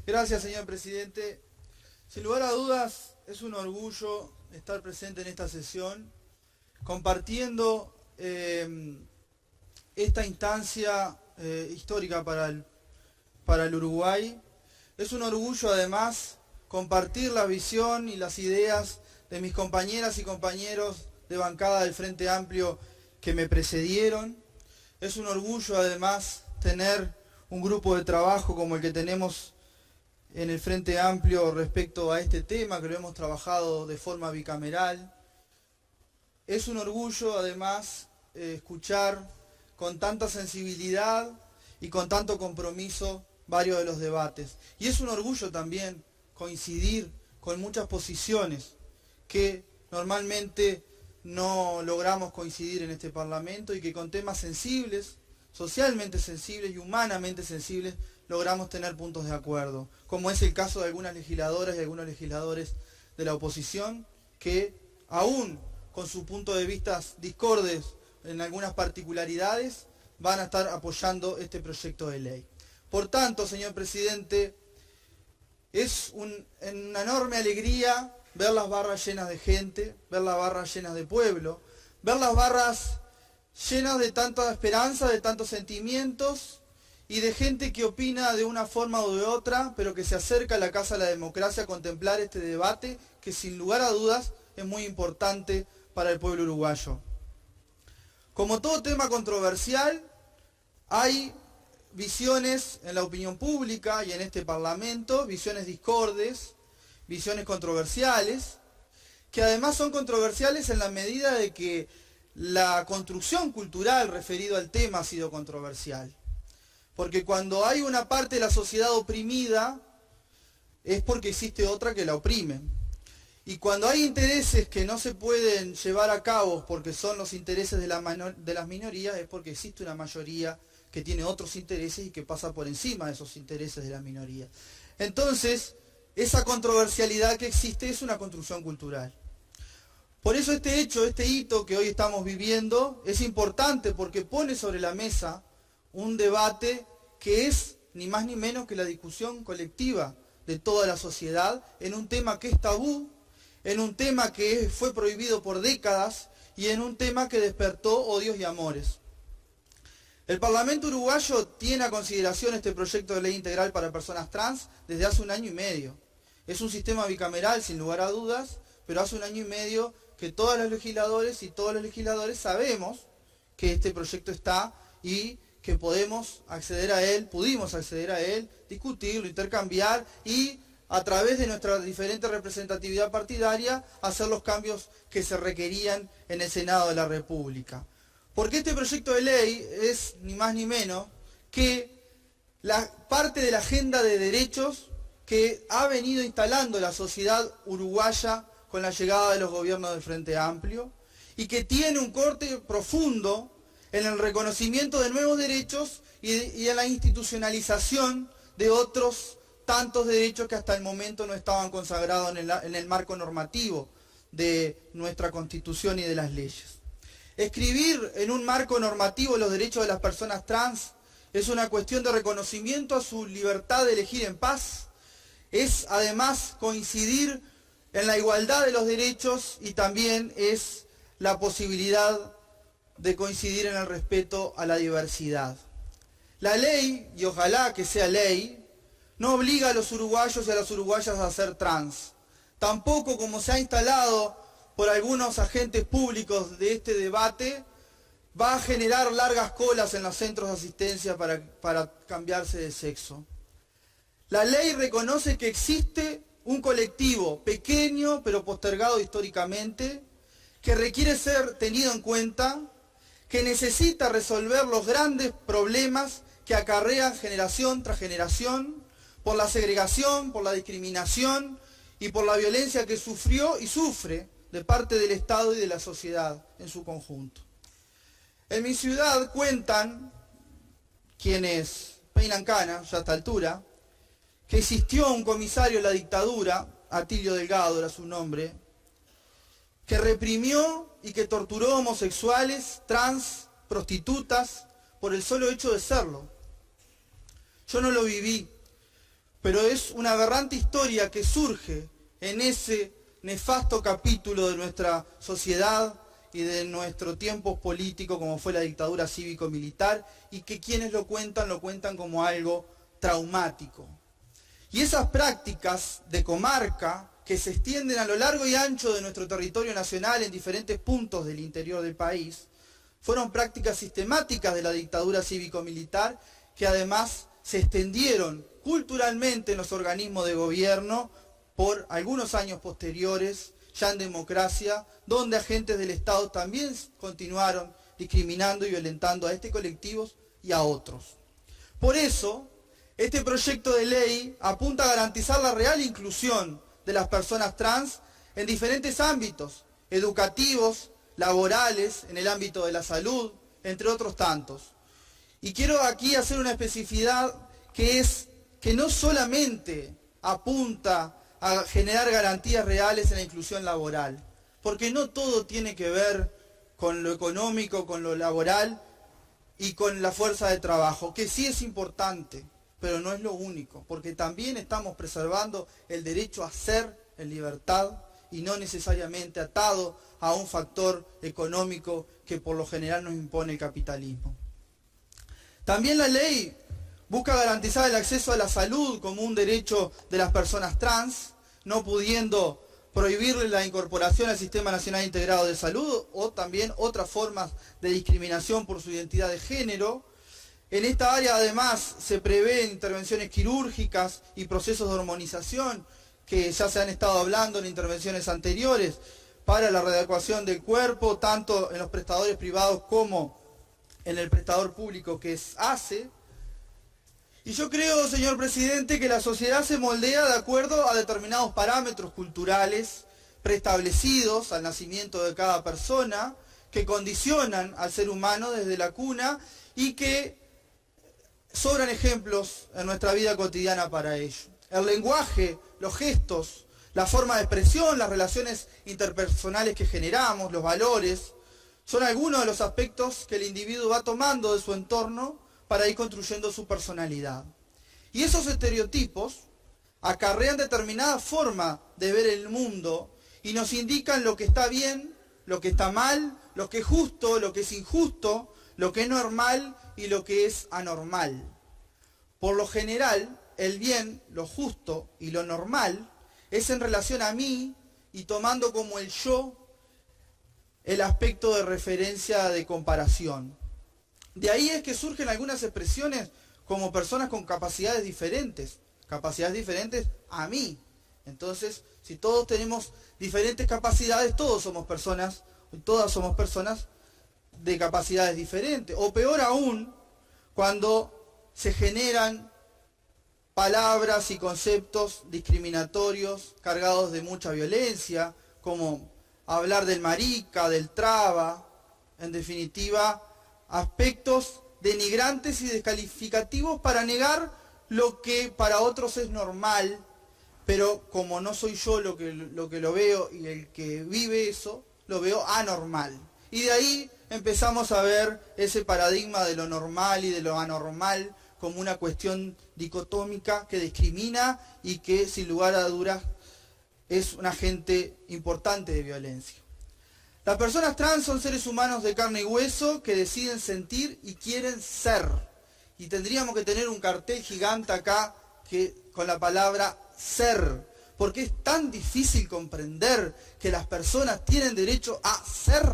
Gracias, señor presidente. Sin lugar a dudas, es un orgullo estar presente en esta sesión, compartiendo esta instancia histórica para el Uruguay. Es un orgullo, además, compartir la visión y las ideas de mis compañeras y compañeros de bancada del Frente Amplio que me precedieron. Es un orgullo, además, tener un grupo de trabajo como el que tenemos en el Frente Amplio respecto a este tema, que lo hemos trabajado de forma bicameral. Es un orgullo, además, escuchar con tanta sensibilidad y con tanto compromiso varios de los debates. Y es un orgullo también coincidir con muchas posiciones que normalmente no logramos coincidir en este Parlamento y que con temas sensibles, socialmente sensibles y humanamente sensibles, logramos tener puntos de acuerdo, como es el caso de algunas legisladoras y algunos legisladores de la oposición que, aún con sus puntos de vista discordes en algunas particularidades, van a estar apoyando este proyecto de ley. Por tanto, señor presidente, es una enorme alegría ver las barras llenas de gente, ver las barras llenas de pueblo, ver las barras llenas de tanta esperanza, de tantos sentimientos y de gente que opina de una forma o de otra, pero que se acerca a la Casa de la Democracia a contemplar este debate que sin lugar a dudas es muy importante para el pueblo uruguayo. Como todo tema controversial, hay visiones en la opinión pública y en este Parlamento, visiones discordes, visiones controversiales, que además son controversiales en la medida de que la construcción cultural referido al tema ha sido controversial. Porque cuando hay una parte de la sociedad oprimida, es porque existe otra que la oprime. Y cuando hay intereses que no se pueden llevar a cabo porque son los intereses de las minorías, es porque existe una mayoría que tiene otros intereses y que pasa por encima de esos intereses de la minoría. Entonces, esa controversialidad que existe es una construcción cultural. Por eso este hecho, este hito que hoy estamos viviendo, es importante porque pone sobre la mesa un debate que es ni más ni menos que la discusión colectiva de toda la sociedad en un tema que es tabú, en un tema que fue prohibido por décadas y en un tema que despertó odios y amores. El Parlamento uruguayo tiene a consideración este proyecto de ley integral para personas trans desde hace 1 año y medio. Es un sistema bicameral, sin lugar a dudas, pero hace 1 año y medio que todos los legisladores y todos los legisladores sabemos que este proyecto está y que podemos acceder a él, pudimos acceder a él, discutirlo, intercambiar y a través de nuestra diferente representatividad partidaria hacer los cambios que se requerían en el Senado de la República. Porque este proyecto de ley es ni más ni menos que la parte de la agenda de derechos que ha venido instalando la sociedad uruguaya con la llegada de los gobiernos del Frente Amplio y que tiene un corte profundo en el reconocimiento de nuevos derechos y en la institucionalización de otros tantos derechos que hasta el momento no estaban consagrados en el marco normativo de nuestra Constitución y de las leyes. Escribir en un marco normativo los derechos de las personas trans es una cuestión de reconocimiento a su libertad de elegir en paz, es además coincidir en la igualdad de los derechos y también es la posibilidad de coincidir en el respeto a la diversidad. La ley, y ojalá que sea ley, no obliga a los uruguayos y a las uruguayas a ser trans. Tampoco, como se ha instalado por algunos agentes públicos de este debate, va a generar largas colas en los centros de asistencia para cambiarse de sexo. La ley reconoce que existe un colectivo pequeño pero postergado históricamente que requiere ser tenido en cuenta, que necesita resolver los grandes problemas que acarrean generación tras generación por la segregación, por la discriminación y por la violencia que sufrió y sufre de parte del Estado y de la sociedad en su conjunto. En mi ciudad cuentan quienes peinan canas ya a esta altura, que existió un comisario en la dictadura, Atilio Delgado era su nombre, que reprimió y que torturó homosexuales, trans, prostitutas, por el solo hecho de serlo. Yo no lo viví, pero es una aberrante historia que surge en ese nefasto capítulo de nuestra sociedad y de nuestro tiempo político, como fue la dictadura cívico-militar, y que quienes lo cuentan como algo traumático. Y esas prácticas de comarca que se extienden a lo largo y ancho de nuestro territorio nacional en diferentes puntos del interior del país, fueron prácticas sistemáticas de la dictadura cívico-militar que además se extendieron culturalmente en los organismos de gobierno por algunos años posteriores, ya en democracia, donde agentes del Estado también continuaron discriminando y violentando a este colectivo y a otros. Por eso, este proyecto de ley apunta a garantizar la real inclusión de las personas trans en diferentes ámbitos, educativos, laborales, en el ámbito de la salud, entre otros tantos. Y quiero aquí hacer una especificidad que es que no solamente apunta a generar garantías reales en la inclusión laboral, porque no todo tiene que ver con lo económico, con lo laboral y con la fuerza de trabajo, que sí es importante, pero no es lo único, porque también estamos preservando el derecho a ser en libertad y no necesariamente atado a un factor económico que por lo general nos impone el capitalismo. También la ley busca garantizar el acceso a la salud como un derecho de las personas trans, no pudiendo prohibirle la incorporación al Sistema Nacional Integrado de Salud o también otras formas de discriminación por su identidad de género. En esta área además se prevén intervenciones quirúrgicas y procesos de hormonización que ya se han estado hablando en intervenciones anteriores para la readecuación del cuerpo, tanto en los prestadores privados como en el prestador público que es ACE. Y yo creo, señor presidente, que la sociedad se moldea de acuerdo a determinados parámetros culturales preestablecidos al nacimiento de cada persona, que condicionan al ser humano desde la cuna y que sobran ejemplos en nuestra vida cotidiana para ello. El lenguaje, los gestos, la forma de expresión, las relaciones interpersonales que generamos, los valores, son algunos de los aspectos que el individuo va tomando de su entorno para ir construyendo su personalidad. Y esos estereotipos acarrean determinada forma de ver el mundo y nos indican lo que está bien, lo que está mal, lo que es justo, lo que es injusto, lo que es normal y lo que es anormal. Por lo general, el bien, lo justo y lo normal es en relación a mí y tomando como el yo el aspecto de referencia de comparación. De ahí es que surgen algunas expresiones como personas con capacidades diferentes a mí. Entonces, si todos tenemos diferentes capacidades, todas somos personas de capacidades diferentes. O peor aún, cuando se generan palabras y conceptos discriminatorios cargados de mucha violencia, como hablar del marica, del traba, en definitiva, aspectos denigrantes y descalificativos para negar lo que para otros es normal, pero como no soy yo lo que lo veo y el que vive eso, lo veo anormal. Y de ahí empezamos a ver ese paradigma de lo normal y de lo anormal como una cuestión dicotómica que discrimina y que sin lugar a dudas es un agente importante de violencia. Las personas trans son seres humanos de carne y hueso que deciden sentir y quieren ser. Y tendríamos que tener un cartel gigante acá con la palabra ser, porque es tan difícil comprender que las personas tienen derecho a ser.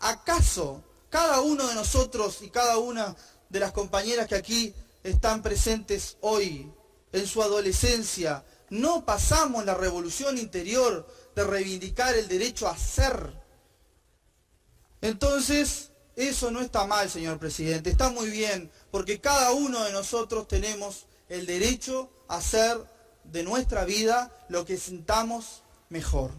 ¿Acaso cada uno de nosotros y cada una de las compañeras que aquí están presentes hoy, en su adolescencia, no pasamos la revolución interior de reivindicar el derecho a ser? Entonces, eso no está mal, señor presidente, está muy bien, porque cada uno de nosotros tenemos el derecho a hacer de nuestra vida lo que sintamos mejor.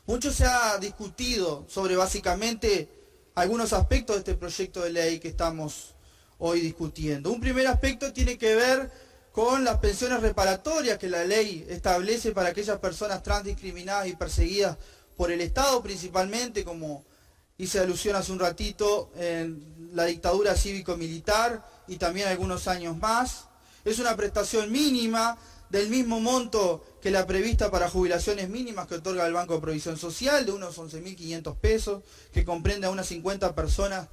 Mucho se ha discutido sobre básicamente algunos aspectos de este proyecto de ley que estamos hoy discutiendo. Un primer aspecto tiene que ver con las pensiones reparatorias que la ley establece para aquellas personas trans discriminadas y perseguidas por el Estado, principalmente, como hice alusión hace un ratito, en la dictadura cívico-militar y también algunos años más. Es una prestación mínima del mismo monto que la prevista para jubilaciones mínimas que otorga el Banco de Provisión Social, de unos 11.500 pesos, que comprende a unas 50 personas,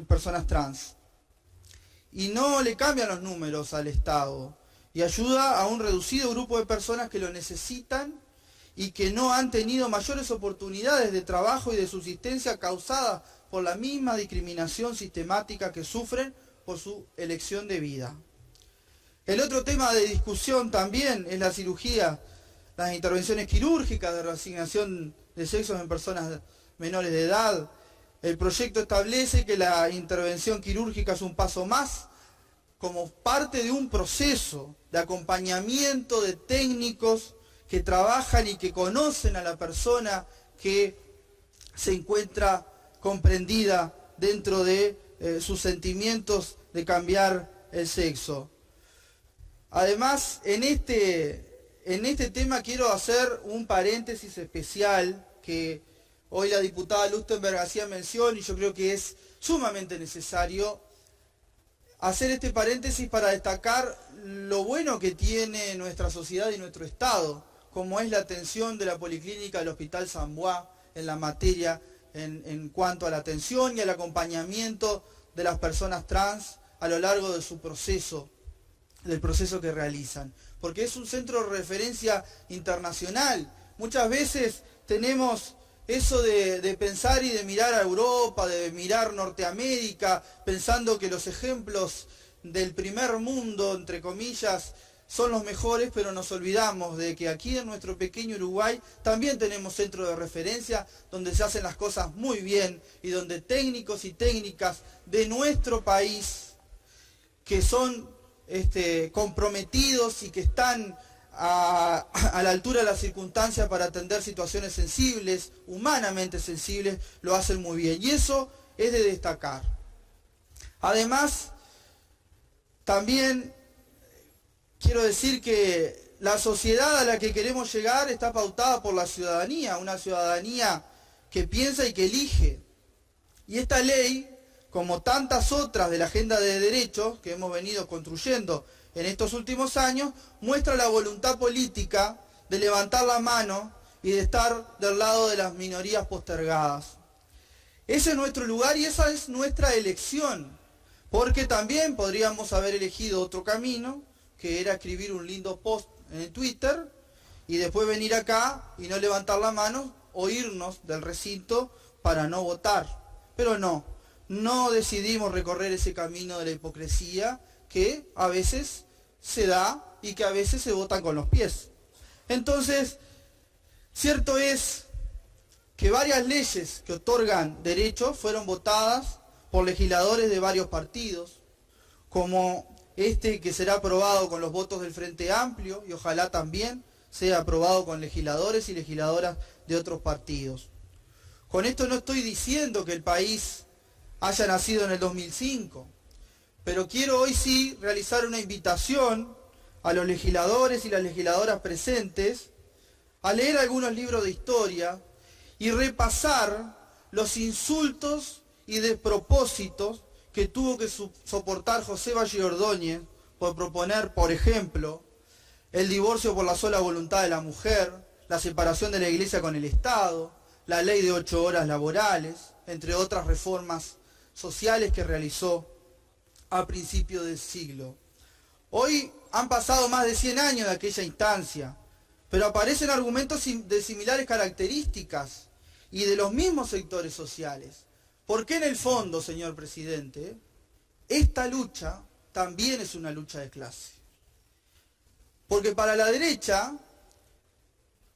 personas trans. Y no le cambian los números al Estado, y ayuda a un reducido grupo de personas que lo necesitan y que no han tenido mayores oportunidades de trabajo y de subsistencia causadas por la misma discriminación sistemática que sufren por su elección de vida. El otro tema de discusión también es la cirugía, las intervenciones quirúrgicas de reasignación de sexos en personas menores de edad. El proyecto establece que la intervención quirúrgica es un paso más como parte de un proceso de acompañamiento de técnicos que trabajan y que conocen a la persona que se encuentra comprendida dentro de sus sentimientos de cambiar el sexo. Además, en este tema quiero hacer un paréntesis especial que hoy la diputada Lustenberg hacía mención y yo creo que es sumamente necesario hacer este paréntesis para destacar lo bueno que tiene nuestra sociedad y nuestro Estado, como es la atención de la Policlínica del Hospital San Bois en la materia en cuanto a la atención y al acompañamiento de las personas trans a lo largo de su proceso, del proceso que realizan. Porque es un centro de referencia internacional. Muchas veces tenemos eso de pensar y de mirar a Europa, de mirar Norteamérica, pensando que los ejemplos del primer mundo, entre comillas, son los mejores, pero nos olvidamos de que aquí en nuestro pequeño Uruguay también tenemos centros de referencia donde se hacen las cosas muy bien y donde técnicos y técnicas de nuestro país que son comprometidos y que están a la altura de las circunstancias para atender situaciones sensibles, humanamente sensibles, lo hacen muy bien. Y eso es de destacar. Además, también quiero decir que la sociedad a la que queremos llegar está pautada por la ciudadanía, una ciudadanía que piensa y que elige. Y esta ley, como tantas otras de la agenda de derechos que hemos venido construyendo en estos últimos años, muestra la voluntad política de levantar la mano y de estar del lado de las minorías postergadas. Ese es nuestro lugar y esa es nuestra elección, porque también podríamos haber elegido otro camino, que era escribir un lindo post en el Twitter y después venir acá y no levantar la mano o irnos del recinto para no votar. Pero no decidimos recorrer ese camino de la hipocresía que a veces se da y que a veces se votan con los pies. Entonces, cierto es que varias leyes que otorgan derechos fueron votadas por legisladores de varios partidos, como que será aprobado con los votos del Frente Amplio y ojalá también sea aprobado con legisladores y legisladoras de otros partidos. Con esto no estoy diciendo que el país haya nacido en el 2005, pero quiero hoy sí realizar una invitación a los legisladores y las legisladoras presentes a leer algunos libros de historia y repasar los insultos y despropósitos que tuvo que soportar José Valle Ordóñez por proponer, por ejemplo, el divorcio por la sola voluntad de la mujer, la separación de la Iglesia con el Estado, la ley de 8 horas laborales, entre otras reformas sociales que realizó a principios del siglo. Hoy han pasado más de 100 años de aquella instancia, pero aparecen argumentos de similares características y de los mismos sectores sociales. Porque en el fondo, señor presidente, esta lucha también es una lucha de clase. Porque para la derecha,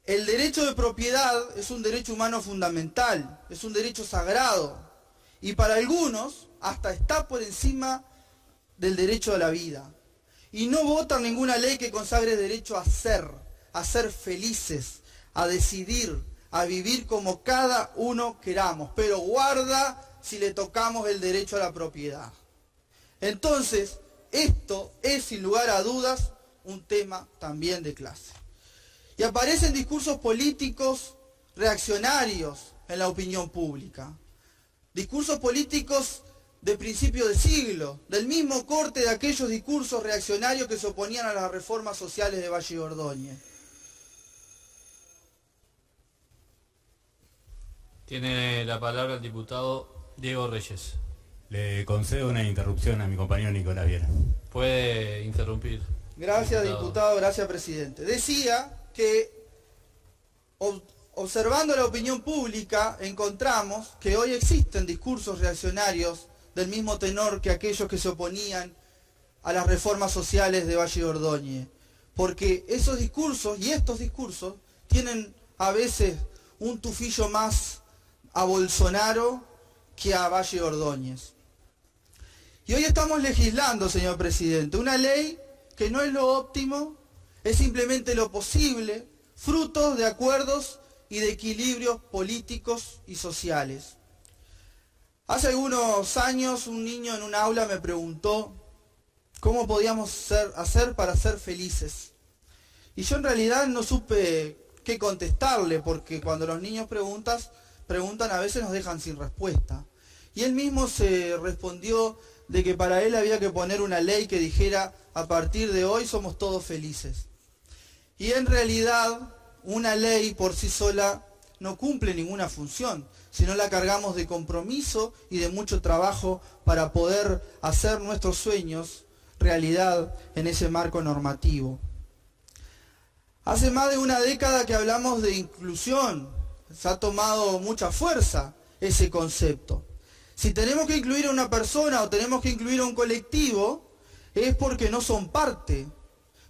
el derecho de propiedad es un derecho humano fundamental, es un derecho sagrado. Y para algunos, hasta está por encima del derecho a la vida. Y no votan ninguna ley que consagre derecho a ser felices, a decidir, a vivir como cada uno queramos, pero guarda si le tocamos el derecho a la propiedad. Entonces, esto es sin lugar a dudas un tema también de clase. Y aparecen discursos políticos reaccionarios en la opinión pública. Discursos políticos de principio de siglo, del mismo corte de aquellos discursos reaccionarios que se oponían a las reformas sociales de Valle y Ordóñez. Tiene la palabra el diputado Diego Reyes. Le concedo una interrupción a mi compañero Nicolás Viera. Puede interrumpir. Gracias, diputado, gracias, presidente. Decía que, observando la opinión pública, encontramos que hoy existen discursos reaccionarios del mismo tenor que aquellos que se oponían a las reformas sociales de Valle y Ordóñez. Porque esos discursos y estos discursos tienen a veces un tufillo más a Bolsonaro que a Valle y Ordóñez. Y hoy estamos legislando, señor presidente, una ley que no es lo óptimo, es simplemente lo posible, fruto de acuerdos y de equilibrios políticos y sociales. Hace algunos años un niño en un aula me preguntó cómo podíamos hacer para ser felices. Y yo en realidad no supe qué contestarle, porque cuando los niños preguntan a veces nos dejan sin respuesta. Y él mismo se respondió de que para él había que poner una ley que dijera a partir de hoy somos todos felices. Y en realidad una ley por sí sola no cumple ninguna función, sino la cargamos de compromiso y de mucho trabajo para poder hacer nuestros sueños realidad en ese marco normativo. Hace más de una década que hablamos de inclusión, se ha tomado mucha fuerza ese concepto. Si tenemos que incluir a una persona o tenemos que incluir a un colectivo, es porque no son parte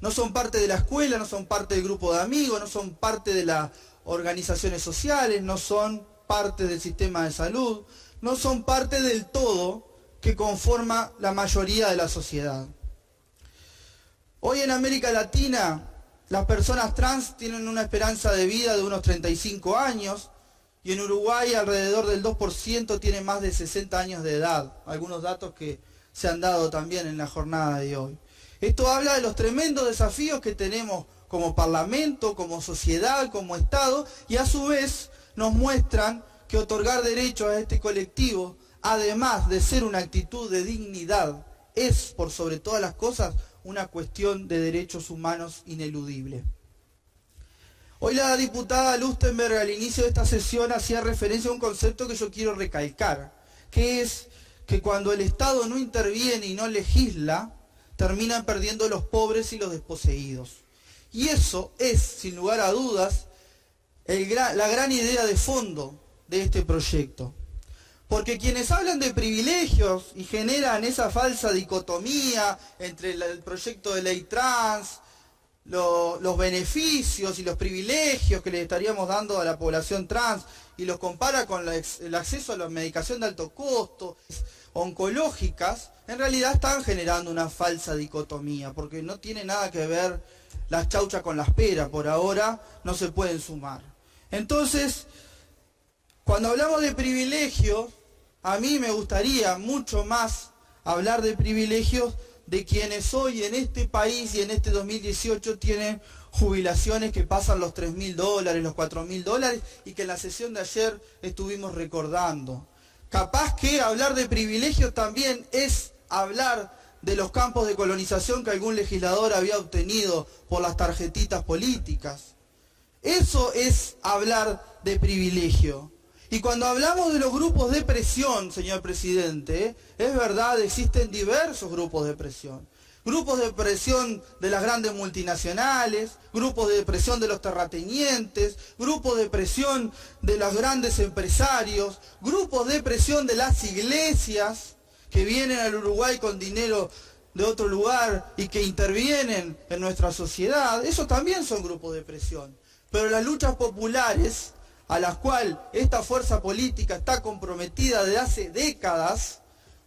de la escuela, no son parte del grupo de amigos, no son parte de las organizaciones sociales, no son parte del sistema de salud, no son parte del todo que conforma la mayoría de la sociedad. Hoy en América Latina, las personas trans tienen una esperanza de vida de unos 35 años, y en Uruguay alrededor del 2% tiene más de 60 años de edad. Algunos datos que se han dado también en la jornada de hoy. Esto habla de los tremendos desafíos que tenemos como Parlamento, como sociedad, como Estado, y a su vez nos muestran que otorgar derechos a este colectivo, además de ser una actitud de dignidad, es por sobre todas las cosas una cuestión de derechos humanos ineludible. Hoy la diputada Lustenberg al inicio de esta sesión hacía referencia a un concepto que yo quiero recalcar, que es que cuando el Estado no interviene y no legisla, terminan perdiendo los pobres y los desposeídos. Y eso es, sin lugar a dudas, la gran idea de fondo de este proyecto. Porque quienes hablan de privilegios y generan esa falsa dicotomía entre el proyecto de ley trans, los beneficios y los privilegios que le estaríamos dando a la población trans y los compara con el acceso a la medicación de alto costo, oncológicas, en realidad están generando una falsa dicotomía, porque no tiene nada que ver las chauchas con las peras, por ahora no se pueden sumar. Entonces, cuando hablamos de privilegios, a mí me gustaría mucho más hablar de privilegios de quienes hoy en este país y en este 2018 tienen jubilaciones que pasan los $3.000, los $4.000 y que en la sesión de ayer estuvimos recordando. Capaz que hablar de privilegios también es hablar de los campos de colonización que algún legislador había obtenido por las tarjetitas políticas. Eso es hablar de privilegio. Y cuando hablamos de los grupos de presión, señor presidente, es verdad, existen diversos grupos de presión. Grupos de presión de las grandes multinacionales, grupos de presión de los terratenientes, grupos de presión de los grandes empresarios, grupos de presión de las iglesias que vienen al Uruguay con dinero de otro lugar y que intervienen en nuestra sociedad. Esos también son grupos de presión. Pero las luchas populares, a las cuales esta fuerza política está comprometida desde hace décadas,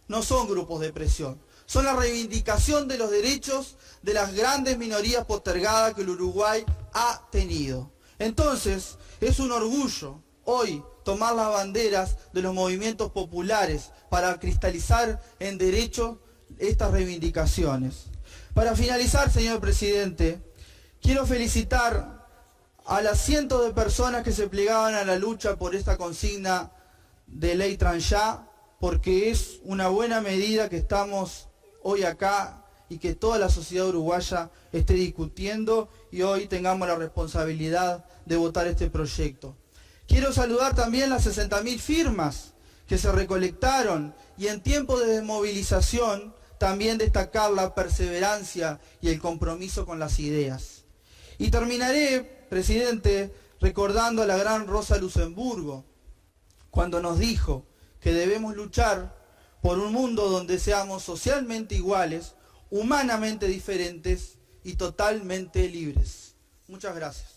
no son grupos de presión. Son la reivindicación de los derechos de las grandes minorías postergadas que el Uruguay ha tenido. Entonces, es un orgullo hoy tomar las banderas de los movimientos populares para cristalizar en derechos estas reivindicaciones. Para finalizar, señor presidente, quiero felicitar a las cientos de personas que se plegaban a la lucha por esta consigna de ley trans ya, porque es una buena medida que estamos hoy acá y que toda la sociedad uruguaya esté discutiendo y hoy tengamos la responsabilidad de votar este proyecto. Quiero saludar también las 60.000 firmas que se recolectaron y en tiempo de desmovilización también destacar la perseverancia y el compromiso con las ideas. Y terminaré, presidente, recordando a la gran Rosa Luxemburgo, cuando nos dijo que debemos luchar por un mundo donde seamos socialmente iguales, humanamente diferentes y totalmente libres. Muchas gracias.